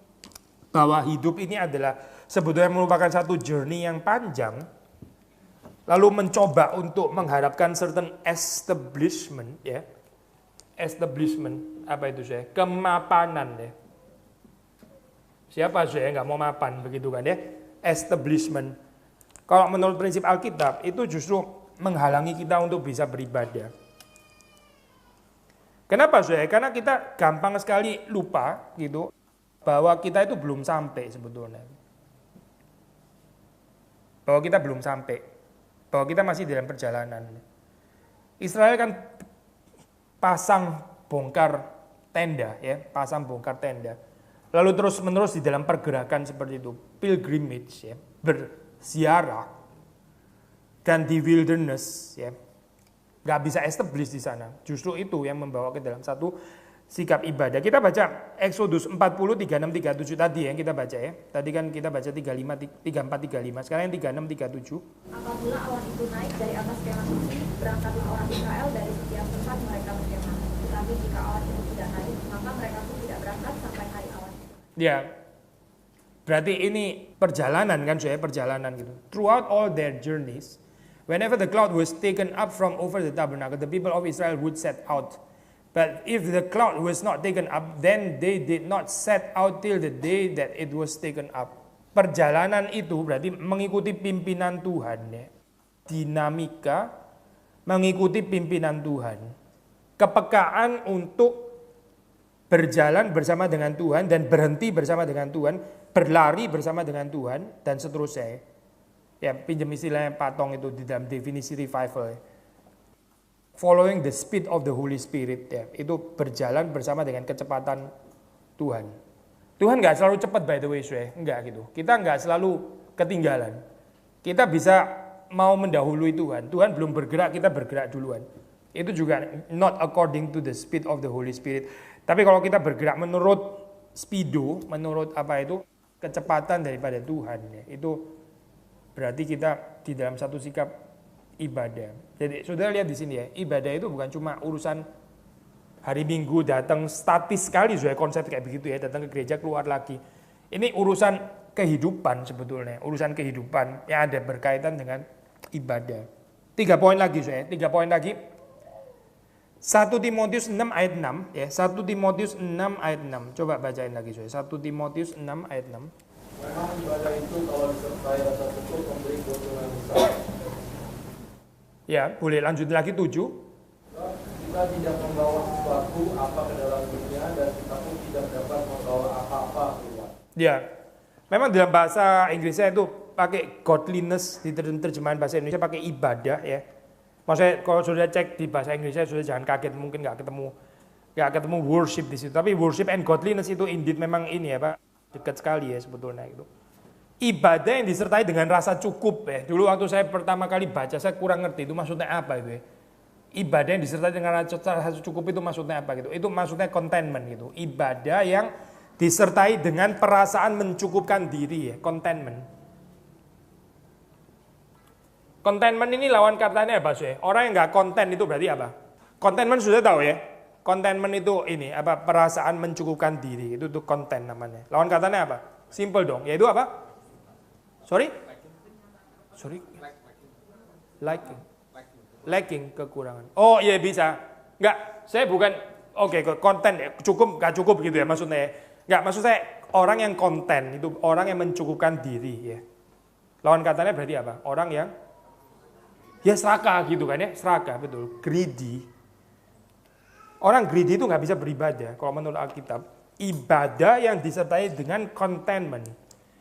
[SPEAKER 1] bahwa hidup ini adalah sebetulnya merupakan satu journey yang panjang, lalu mencoba untuk mengharapkan certain establishment ya, establishment apa itu kemapanan ya. Siapa yang nggak mau mapan begitu kan ya, establishment. Kalau menurut prinsip Alkitab itu justru menghalangi kita untuk bisa beribadah. Kenapa Karena kita gampang sekali lupa gitu bahwa kita itu belum sampai sebetulnya. Bahwa kita belum sampai. Bahwa kita masih dalam perjalanan. Israel kan pasang bongkar tenda ya, pasang bongkar tenda. Lalu terus menerus di dalam pergerakan seperti itu, pilgrimage ya, berziarah dan di wilderness ya. Nggak bisa establish di sana. Justru itu yang membawa ke dalam satu sikap ibadah. Kita baca Exodus 40, 36, 37 tadi yang kita baca ya. Tadi kan kita baca 34, 35. Sekarang yang 36, 37.
[SPEAKER 2] Apabila awan itu naik dari atas kemah suci, berangkatlah orang Israel dari setiap tempat mereka berkemah. Tetapi jika awan itu tidak naik, maka mereka pun tidak berangkat sampai hari awan itu.
[SPEAKER 1] Ya, berarti ini perjalanan kan perjalanan gitu. Throughout all their journeys, whenever the cloud was taken up from over the tabernacle, the people of Israel would set out. But if the cloud was not taken up, then they did not set out till the day that it was taken up. Perjalanan itu berarti mengikuti pimpinan Tuhan ya. Dinamika mengikuti pimpinan Tuhan. Kepekaan untuk berjalan bersama dengan Tuhan dan berhenti bersama dengan Tuhan, berlari bersama dengan Tuhan dan seterusnya. Ya, pinjam istilahnya Pak Tong itu di dalam definisi revival. Following the speed of the Holy Spirit, ya, itu berjalan bersama dengan kecepatan Tuhan. Tuhan nggak selalu cepat by the way, enggak gitu. Kita nggak selalu ketinggalan. Kita bisa mau mendahului Tuhan. Tuhan belum bergerak, kita bergerak duluan. Itu juga not according to the speed of the Holy Spirit. Tapi kalau kita bergerak menurut speedo, menurut apa itu kecepatan daripada Tuhan, ya, itu berarti kita di dalam satu sikap ibadah. Jadi saudara lihat di sini ya, ibadah itu bukan cuma urusan hari Minggu datang statis sekali, sudah konsep kayak begitu ya, datang ke gereja keluar lagi. Ini urusan kehidupan sebetulnya, urusan kehidupan yang ada berkaitan dengan ibadah. 3 poin lagi, 3 poin lagi. 1 Timotius 6 ayat 6 ya, 1 Timotius 6 ayat 6. Coba bacain lagi, 1 Timotius 6 ayat 6.
[SPEAKER 3] Memang ibadah itu kalau disertai rasa syukur memberi keuntungan besar.
[SPEAKER 1] Ya, boleh lanjut lagi 7.
[SPEAKER 3] Kita tidak membawa sesuatu apa ke dalam dunia dan kita pun tidak dapat membawa apa-apa keluar.
[SPEAKER 1] Ya, memang dalam bahasa Inggrisnya itu pakai godliness, di terjemahan bahasa Indonesia pakai ibadah ya. Maksudnya kalau sudah cek di bahasa Inggrisnya sudah jangan kaget, mungkin nggak ketemu worship di situ. Tapi worship and godliness itu indeed memang ini ya Pak, dekat sekali ya sebetulnya itu. Ibadah yang disertai dengan rasa cukup ya. Dulu waktu saya pertama kali baca saya kurang ngerti itu maksudnya apa itu ya. Ibadah yang disertai dengan rasa cukup itu maksudnya apa gitu. Itu maksudnya contentment gitu. Ibadah yang disertai dengan perasaan mencukupkan diri ya, contentment. Contentment ini lawan katanya apa sih? Orang yang nggak konten itu berarti apa? Contentment sudah tahu ya. Contentment itu ini apa? Perasaan mencukupkan diri. Itu tuh content namanya. Lawan katanya apa? Simple dong. Yaitu apa? Sorry? Lacking kekurangan. Oh iya bisa. Nggak, saya bukan konten ya, cukup nggak cukup gitu ya maksudnya. Nggak, maksud saya orang yang konten itu orang yang mencukupkan diri ya. Lawan katanya berarti apa? Orang yang ya serakah gitu kan ya, serakah betul, greedy. Orang greedy itu nggak bisa beribadah. Kalau menurut Alkitab, ibadah yang disertai dengan contentment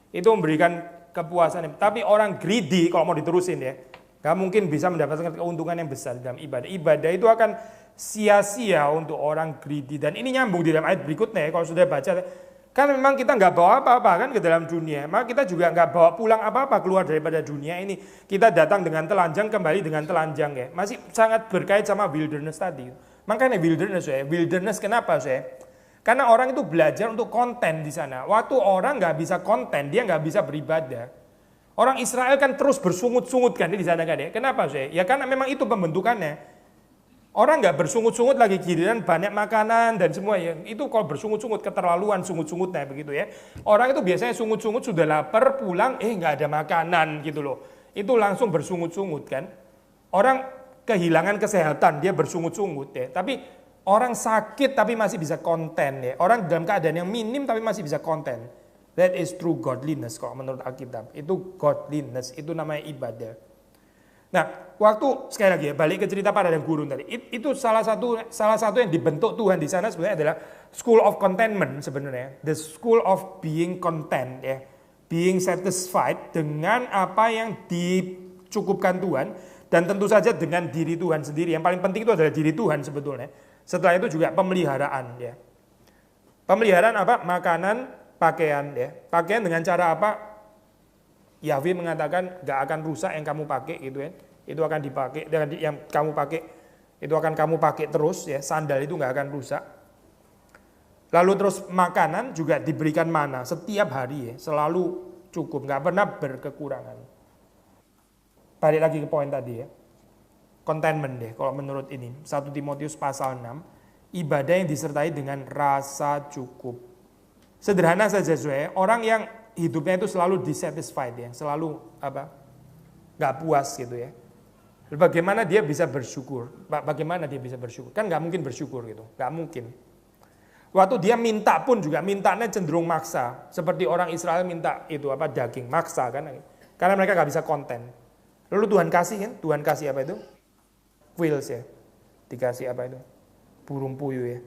[SPEAKER 1] itu memberikan kepuasan. Tapi orang greedy kalau mau diterusin ya, nggak mungkin bisa mendapatkan keuntungan yang besar dalam ibadah. Ibadah itu akan sia-sia untuk orang greedy. Dan ini nyambung di dalam ayat berikutnya ya, kalau sudah baca. Kan memang kita nggak bawa apa-apa kan ke dalam dunia. Maka kita juga nggak bawa pulang apa-apa keluar daripada dunia ini. Kita datang dengan telanjang, kembali dengan telanjang ya. Masih sangat berkait sama wilderness tadi. Makanya wilderness ya. Wilderness kenapa saya? Karena orang itu belajar untuk konten di sana. Waktu orang nggak bisa konten, dia nggak bisa beribadah. Orang Israel kan terus bersungut-sungut kan di sana kan ya. Kenapa saya? Ya karena memang itu pembentukannya. Orang nggak bersungut-sungut lagi giliran banyak makanan dan semua ya. Itu kalau bersungut-sungut keterlaluan sungut-sungutnya begitu ya. Orang itu biasanya sungut-sungut sudah lapar pulang nggak ada makanan gitu loh. Itu langsung bersungut-sungut kan. Orang kehilangan kesehatan dia bersungut-sungut ya. Tapi orang sakit tapi masih bisa konten ya. Orang dalam keadaan yang minim tapi masih bisa konten. That is true godliness kalau menurut Alkitab. Itu godliness, itu namanya ibadah. Nah, waktu sekali lagi ya balik ke cerita padang gurun tadi. Itu salah satu yang dibentuk Tuhan di sana sebenarnya adalah school of contentment sebenarnya. The school of being content ya. Being satisfied dengan apa yang dicukupkan Tuhan dan tentu saja dengan diri Tuhan sendiri. Yang paling penting itu adalah diri Tuhan sebetulnya. Setelah itu juga pemeliharaan ya. Pemeliharaan apa? Makanan, pakaian ya. Pakaian dengan cara apa? Yahweh mengatakan gak akan rusak yang kamu pakai gitu ya. Itu akan dipakai, yang kamu pakai itu akan kamu pakai terus ya. Sandal itu gak akan rusak. Lalu terus makanan juga diberikan mana setiap hari ya, selalu cukup, gak pernah berkekurangan. Balik lagi ke poin tadi ya. Contentment deh kalau menurut ini. 1 Timotius pasal 6, ibadah yang disertai dengan rasa cukup. Sederhana saja orang yang hidupnya itu selalu dissatisfied ya, selalu nggak puas gitu ya. Bagaimana dia bisa bersyukur? Bagaimana dia bisa bersyukur? Kan nggak mungkin bersyukur gitu, nggak mungkin. Waktu dia minta pun juga mintanya cenderung maksa, seperti orang Israel minta itu daging maksa kan? Karena mereka nggak bisa konten. Lalu Tuhan kasih kan? Tuhan kasih apa itu? Quails ya, dikasih apa itu? Burung puyuh ya.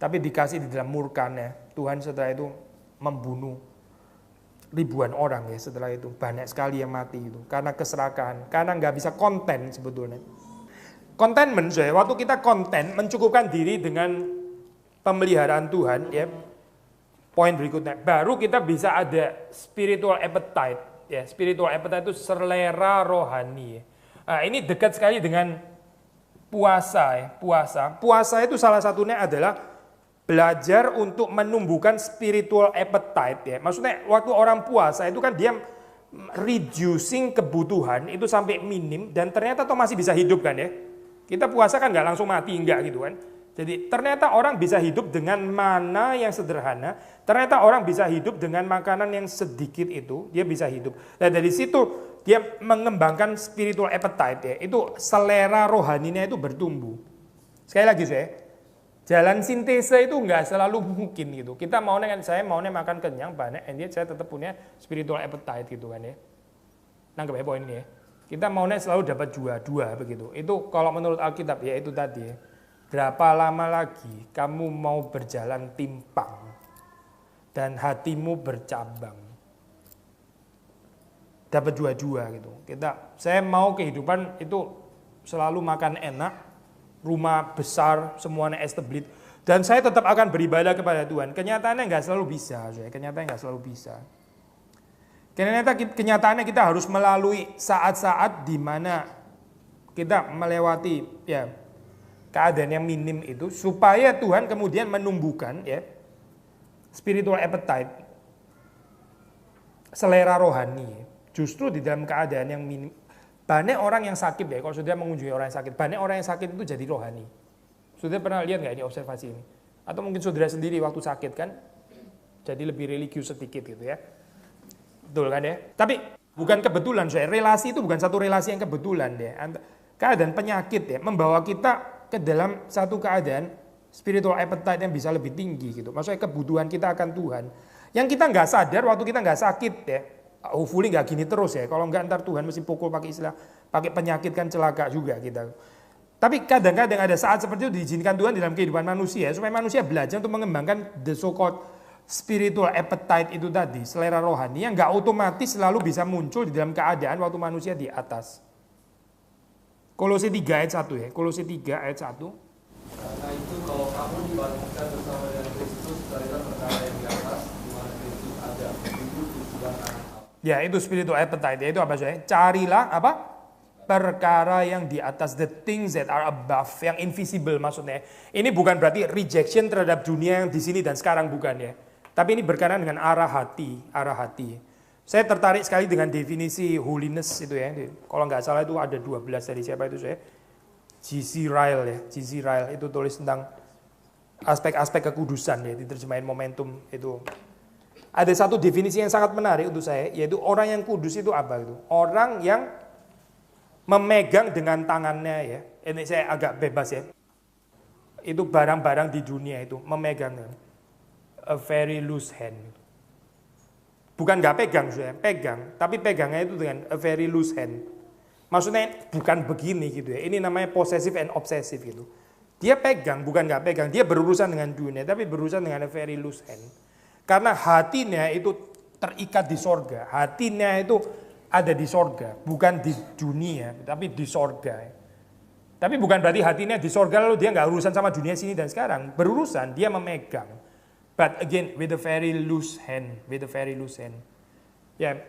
[SPEAKER 1] tapi dikasih di dalam murkanya. Tuhan setelah itu membunuh ribuan orang ya setelah itu. Banyak sekali yang mati itu karena keserakahan, karena nggak bisa konten sebetulnya. Contentment, waktu kita konten mencukupkan diri dengan pemeliharaan Tuhan ya. Poin berikutnya, baru kita bisa ada spiritual appetite ya. Spiritual appetite itu selera rohani ya. Nah, ini dekat sekali dengan puasa ya. Puasa itu salah satunya adalah belajar untuk menumbuhkan spiritual appetite ya. Maksudnya waktu orang puasa itu kan dia reducing kebutuhan itu sampai minim dan ternyata toh masih bisa hidup kan ya. Kita puasa kan nggak langsung mati, enggak gitu kan. Jadi ternyata orang bisa hidup dengan mana yang sederhana, ternyata orang bisa hidup dengan makanan yang sedikit itu, dia bisa hidup. Dan dari situ dia mengembangkan spiritual appetite ya, itu selera rohaninya itu bertumbuh. Sekali lagi jalan sintesa itu nggak selalu mungkin gitu. Kita maunya kan, saya maunya makan kenyang banyak, and yet saya tetap punya spiritual appetite gitu kan ya. Nangkep ya poin ini ya. Kita maunya selalu dapat dua begitu. Itu kalau menurut Alkitab ya itu tadi ya. Berapa lama lagi kamu mau berjalan timpang dan hatimu bercabang? Dapat dua-dua gitu. Saya mau kehidupan itu selalu makan enak, rumah besar, semuanya established, dan saya tetap akan beribadah kepada Tuhan. Kenyataannya nggak selalu bisa, kenyataannya nggak selalu bisa. Kenyataannya kita harus melalui saat-saat di mana kita melewati ya keadaan yang minim itu supaya Tuhan kemudian menumbuhkan ya spiritual appetite, selera rohani. Justru di dalam keadaan yang minim, banyak orang yang sakit ya, kalau sudah mengunjungi orang yang sakit, banyak orang yang sakit itu jadi rohani. Sudah pernah lihat nggak ini observasi ini? Atau mungkin saudara sendiri waktu sakit kan jadi lebih religius sedikit gitu ya. Betul kan ya? Tapi bukan kebetulan, relasi itu bukan satu relasi yang kebetulan deh. Keadaan penyakit ya membawa kita ke dalam satu keadaan spiritual appetite yang bisa lebih tinggi gitu. Maksudnya kebutuhan kita akan Tuhan. Yang kita nggak sadar waktu kita nggak sakit ya. Hopefully nggak gini terus ya. Kalau nggak ntar Tuhan mesti pukul pakai penyakit kan celaka juga kita. Tapi kadang-kadang ada saat seperti itu diizinkan Tuhan dalam kehidupan manusia supaya manusia belajar untuk mengembangkan the so-called spiritual appetite itu tadi, selera rohani yang nggak otomatis selalu bisa muncul di dalam keadaan waktu manusia di atas. Kolose 3 ayat 1 ya, Kolose 3 ayat 1.
[SPEAKER 3] Karena itu kalau kamu dibangkitkan bersama dengan Kristus, carilah perkara yang di atas, di mana Kristus ada, duduk di sebelah kanan Allah.
[SPEAKER 1] Ya itu spiritual appetite, itu apa saja? Carilah apa? Perkara yang di atas, the things that are above, yang invisible maksudnya. Ini bukan berarti rejection terhadap dunia yang di sini dan sekarang, bukan ya. Tapi ini berkenaan dengan arah hati. Saya tertarik sekali dengan definisi holiness itu ya. Kalau nggak salah itu ada 12 dari siapa itu saya. G.C. Ryle ya. G.C. Ryle itu tulis tentang aspek-aspek kekudusan ya, diterjemahin momentum itu. Ada satu definisi yang sangat menarik untuk saya, yaitu orang yang kudus itu apa itu? Orang yang memegang dengan tangannya ya. Ini saya agak bebas ya. Itu barang-barang di dunia itu memegang. A very loose hand. Bukan nggak pegang, pegang, tapi pegangnya itu dengan a very loose hand. Maksudnya bukan begini gitu ya. Ini namanya possessive and obsessive gitu. Dia pegang, bukan nggak pegang. Dia berurusan dengan dunia, tapi berurusan dengan a very loose hand. Karena hatinya itu terikat di sorga. Hatinya itu ada di sorga, bukan di dunia, tapi di sorga. Tapi bukan berarti hatinya di sorga lalu dia nggak urusan sama dunia sini dan sekarang. Berurusan, dia memegang. But again, with a very loose hand, Ya,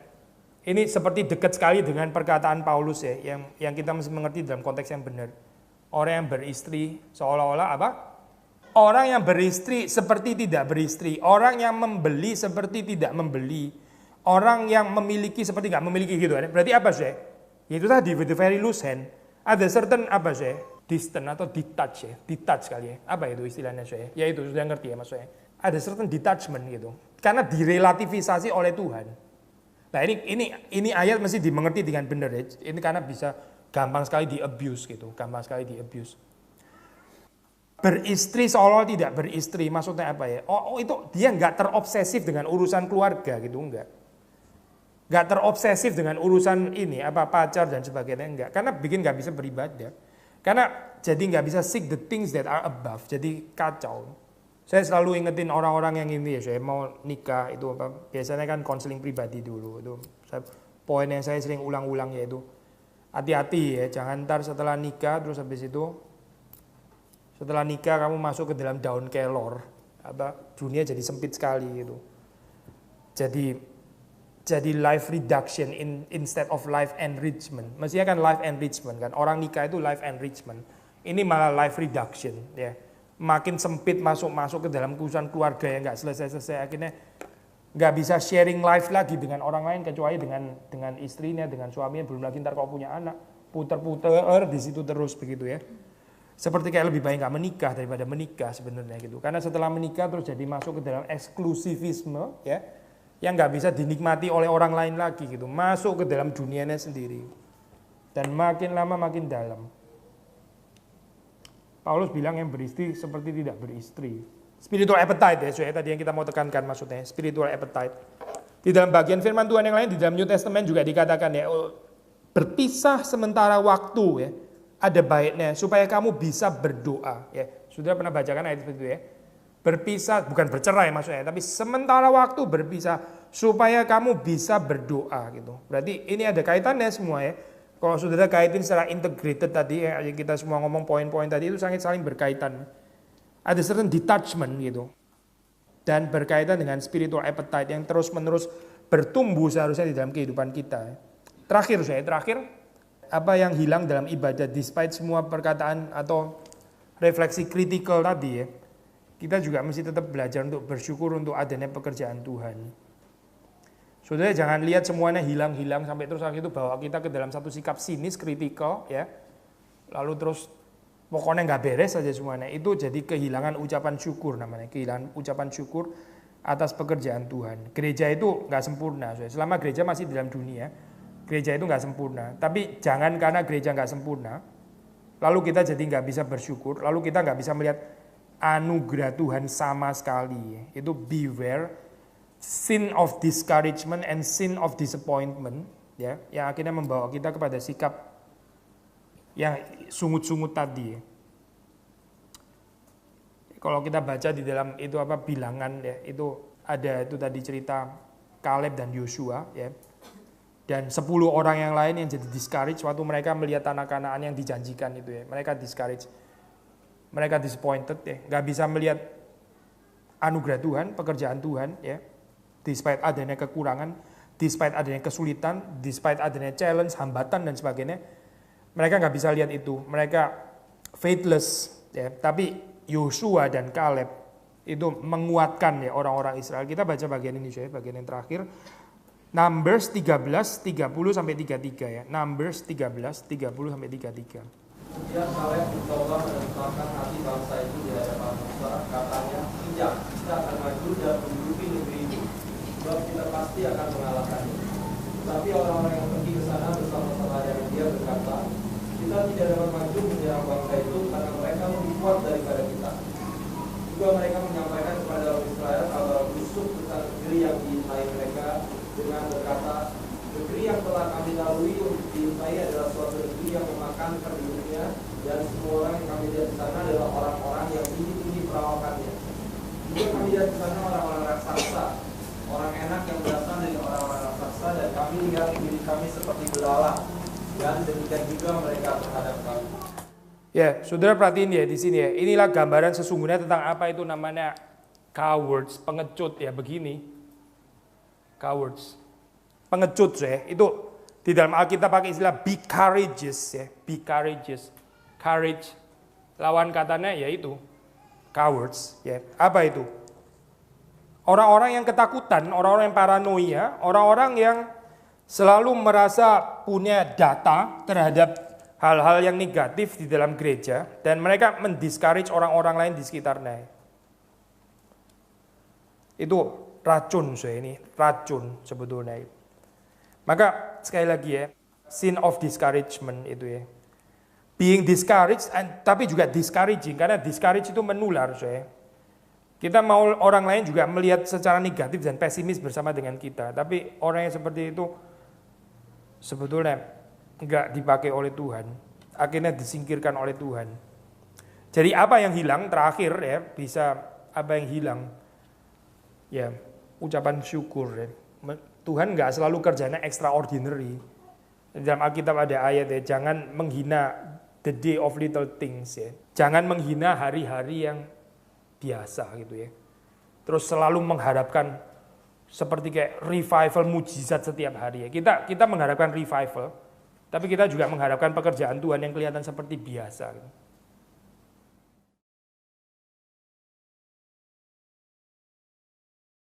[SPEAKER 1] ini seperti dekat sekali dengan perkataan Paulus ya, yang kita mesti mengerti dalam konteks yang benar. Orang yang beristri seolah-olah apa? Orang yang beristri seperti tidak beristri. Orang yang membeli seperti tidak membeli. Orang yang memiliki seperti nggak memiliki gitu. Berarti apa sih? Itu tadi with a very loose hand. Ada certain apa sih? Distant atau detach ya, detach kali ya. Apa itu istilahnya saya? Ya itu sudah ngerti ya maksudnya. Ada certain detachment gitu. Karena direlativisasi oleh Tuhan. Nah ini ayat mesti dimengerti dengan benar ya. Ini karena bisa gampang sekali di-abuse gitu. Beristri seolah tidak beristri. Maksudnya apa ya? Oh itu dia nggak terobsesif dengan urusan keluarga gitu, enggak. Nggak terobsesif dengan urusan ini, apa pacar dan sebagainya, enggak. Karena bikin nggak bisa beribadah. Karena jadi nggak bisa seek the things that are above. Jadi kacau. Saya selalu ingetin orang-orang yang ini ya, saya mau nikah itu apa? Biasanya kan konseling pribadi dulu itu. Poin yang saya sering ulang-ulang yaitu hati-hati ya, jangan ntar setelah nikah terus habis itu setelah nikah kamu masuk ke dalam daun kelor, dunia jadi sempit sekali gitu. Jadi life reduction instead of life enrichment. Mestinya kan life enrichment kan. Orang nikah itu life enrichment. Ini malah life reduction ya. Makin sempit masuk ke dalam urusan keluarga yang nggak selesai-selesai, akhirnya nggak bisa sharing life lagi dengan orang lain kecuali dengan istrinya, dengan suaminya, belum lagi ntar kalau punya anak, puter-puter di situ terus begitu ya. Seperti kayak lebih baik nggak menikah daripada menikah sebenarnya gitu. Karena setelah menikah terus jadi masuk ke dalam eksklusivisme ya, yang nggak bisa dinikmati oleh orang lain lagi gitu, masuk ke dalam dunianya sendiri. Dan makin lama makin dalam. Paulus bilang yang beristri seperti tidak beristri. Spiritual appetite ya, soalnya tadi yang kita mau tekankan maksudnya, spiritual appetite. Di dalam bagian firman Tuhan yang lain, di dalam New Testament juga dikatakan ya, berpisah sementara waktu ya, ada baiknya supaya kamu bisa berdoa ya. Sudah pernah bacakan ayat seperti itu ya. Berpisah, bukan bercerai maksudnya, tapi sementara waktu berpisah supaya kamu bisa berdoa gitu. Berarti ini ada kaitannya semua ya. Kalau saudara kaitin secara integrated tadi ya, kita semua ngomong poin-poin tadi itu sangat saling berkaitan. Ada certain detachment gitu. Dan berkaitan dengan spiritual appetite yang terus-menerus bertumbuh seharusnya di dalam kehidupan kita. Terakhir, apa yang hilang dalam ibadah despite semua perkataan atau refleksi kritikal tadi ya. Kita juga mesti tetap belajar untuk bersyukur untuk adanya pekerjaan Tuhan. Saudara jangan lihat semuanya hilang-hilang sampai terus akhirnya itu bawa kita ke dalam satu sikap sinis, kritikal ya. Lalu terus pokoknya nggak beres saja semuanya. Itu jadi kehilangan ucapan syukur namanya. Kehilangan ucapan syukur atas pekerjaan Tuhan. Gereja itu nggak sempurna. Selama gereja masih di dalam dunia, gereja itu nggak sempurna. Tapi jangan karena gereja nggak sempurna, lalu kita jadi nggak bisa bersyukur, lalu kita nggak bisa melihat anugerah Tuhan sama sekali. Itu beware sin of discouragement and sin of disappointment ya, yang akhirnya membawa kita kepada sikap yang sungut-sungut tadi ya. Kalau kita baca di dalam itu bilangan ya, itu ada itu tadi cerita Kaleb dan Yosua ya. Dan 10 orang yang lain yang jadi discourage waktu mereka melihat tanah Kanaan yang dijanjikan itu ya. Mereka discourage. Mereka disappointed ya, nggak bisa melihat anugerah Tuhan, pekerjaan Tuhan ya. Despite adanya kekurangan, despite adanya kesulitan, despite adanya challenge, hambatan dan sebagainya, mereka nggak bisa lihat itu. Mereka faithless ya. Tapi Yosua dan Kaleb itu menguatkan ya orang-orang Israel. Kita baca bagian ini saya, bagian yang terakhir. Numbers 13, 30 sampai 33 ya. Numbers 13, 30 sampai 33.
[SPEAKER 3] Kemudian Kaleb mencoba menentukan hati bangsa itu di hadapan Musa. Katanya, tidak, kita akan maju dan menduduki negeri itu, sebab kita pasti akan mengalahkannya. Tapi orang-orang yang pergi ke sana bersama-sama dengan dia berkata, kita tidak dapat maju menyerang bangsa itu karena mereka lebih kuat daripada kita. Juga mereka menyampaikan kepada orang Israel kabar busuk tentang negeri yang diintai mereka dengan berkata, negeri yang telah kami lalui untuk diintai adalah suatu negeri yang memakan penduduknya, dan semua orang yang kami lihat di sana adalah orang-orang yang tinggi-tinggi perawakannya. Juga kami lihat di sana orang-orang raksasa, orang enak yang berasal dari orang-orang raksasa, dan kami lihat diri kami seperti belalang, dan demikian juga mereka terhadap kami.
[SPEAKER 1] Ya, saudara perhatiin ya di sini ya. Inilah gambaran sesungguhnya tentang apa itu namanya cowards, pengecut ya begini. Cowards. Pengecut ya. Itu di dalam Alkitab pakai istilah be courageous ya. Be courageous. Courage. Lawan katanya yaitu cowards ya. Apa itu? Orang-orang yang ketakutan, orang-orang yang paranoia, orang-orang yang selalu merasa punya data terhadap hal-hal yang negatif di dalam gereja, dan mereka mendiscourage orang-orang lain di sekitarnya. Itu racun saya ini, racun sebetulnya. Maka sekali lagi ya, sin of discouragement itu ya. Being discouraged, tapi juga discouraging, karena discourage itu menular saya. Kita mau orang lain juga melihat secara negatif dan pesimis bersama dengan kita, tapi orang yang seperti itu sebetulnya enggak dipakai oleh Tuhan, akhirnya disingkirkan oleh Tuhan. Jadi apa yang hilang terakhir ya, bisa apa yang hilang? Ya, ucapan syukur. Ya. Tuhan nggak selalu kerjanya extraordinary. Dalam Alkitab ada ayat ya, jangan menghina the day of little things ya. Jangan menghina hari-hari yang biasa gitu ya. Terus selalu mengharapkan seperti kayak revival mujizat setiap hari ya. Kita mengharapkan revival, tapi kita juga mengharapkan pekerjaan Tuhan yang kelihatan seperti biasa. Gitu.